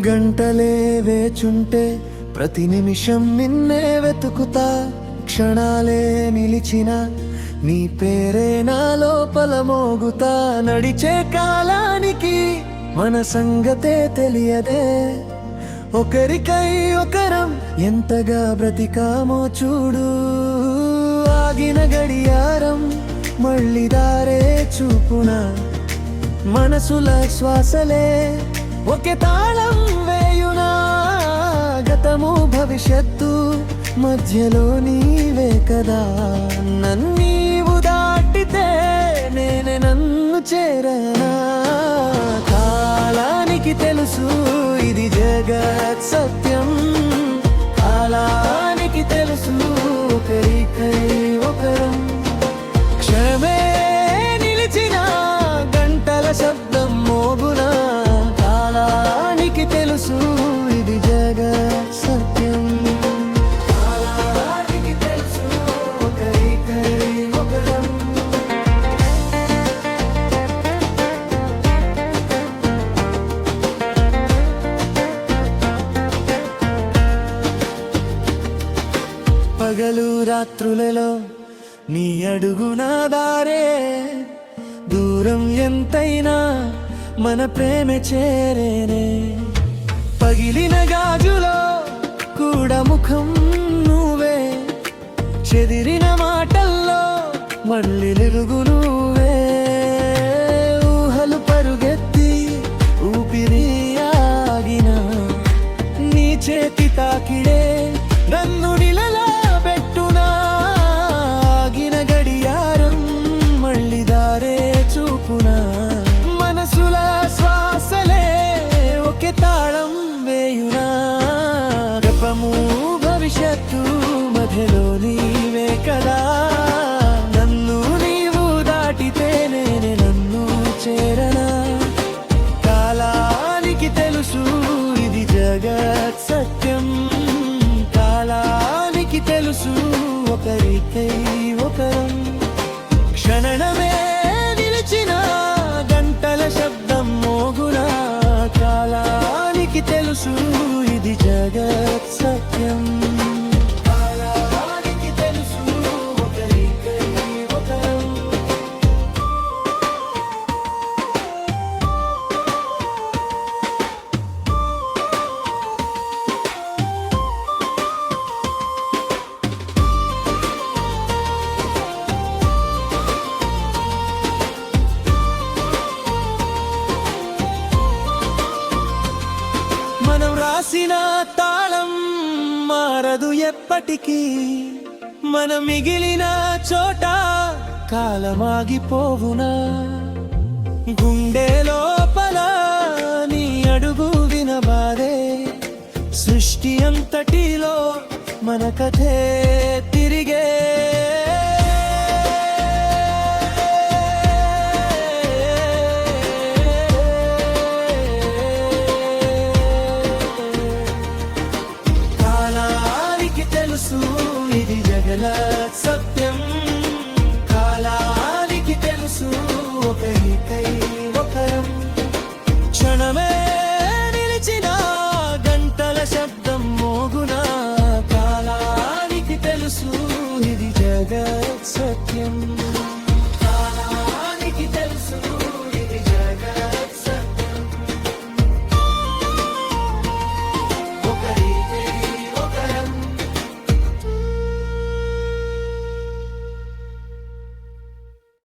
గంటలే వేచుంటే ప్రతి నిమిషం నిన్నే వెతుకుతా, క్షణాలే నిలిచిన నీ పేరే నా లోపల మోగుతా. నడిచే కాలానికి మన సంగతే తెలియదే, ఒకరికై ఒకరం ఎంతగా బ్రతికామో చూడు. ఆగిన గడియారం మళ్ళీ దారే చూపున, మనసుల శ్వాసలే ఒకే తాళం వేయునా. గతము భవిష్యత్తు మధ్యలో నీవే కదా, నన్నీవు దాటితే నేనే నన్ను చేరనా. కాలానికి తెలుసు ఇది జగత్ సత్యం, కాలానికి తెలుసు ఒకరికై ఒకరం. క్షణమే నిలిచిన గంటల శబ్దం మోగునా, కాలానికి తెలుసు ఇది జగత్ సత్యం, కాలానికి తెలుసు ఒకరికై ఒకరం. పగలు రాత్రులలో నీ అడుగున దారే, దూరం ఎంతైనా మన ప్రేమ చేరేనే. పగిలిన గాజులో కూడా ముఖం నువ్వే, చెదిరిన మాటల్లో మళ్ళీ వెలుగు నువ్వే. ఊహలు పరుగెత్తి ఊపిరి ఆగిన నీ చేతి తాకిడే నన్ను నిలలా పెట్టునా. ఆగిన గడియారం మళ్ళీ దారే చూపునా, మనసుల శ్వాసలే ఒకే తాళం వేయునా. గపము భవిష్యత్తు మధ్యలో నీవే కదా, నన్ను నీవు దాటితే నేనే నన్ను చేరనా. కాలానికి తెలుసు ఇది జగత్ సత్యం, కాలానికి తెలుసు ఒకరికై ఒకరం. క్షణమే నిలిచిన గంటల శబ్దం మోగునా, కాలానికి తెలుసు ఇది జగత్ సత్యం, కాలానికి తెలుసు ఒకరికై ఒకరం. మనం రాసిన తాళం మారదు ఎప్పటికీ, మనం మిగిలిన చోట కాలమాగిపోవునా. గుండె లోపల నీ అడుగు వినబాదే, సృష్టి అంతటిలో మన కథే తిరిగే. ఇది జగత్ సత్యం, కాలానికి తెలుసు ఒకరికై ఒకరం. క్షణమే నిలిచిన గంటల శబ్దం మోగునా, కాలానికి తెలుసు ఇది జగత్ సత్యం.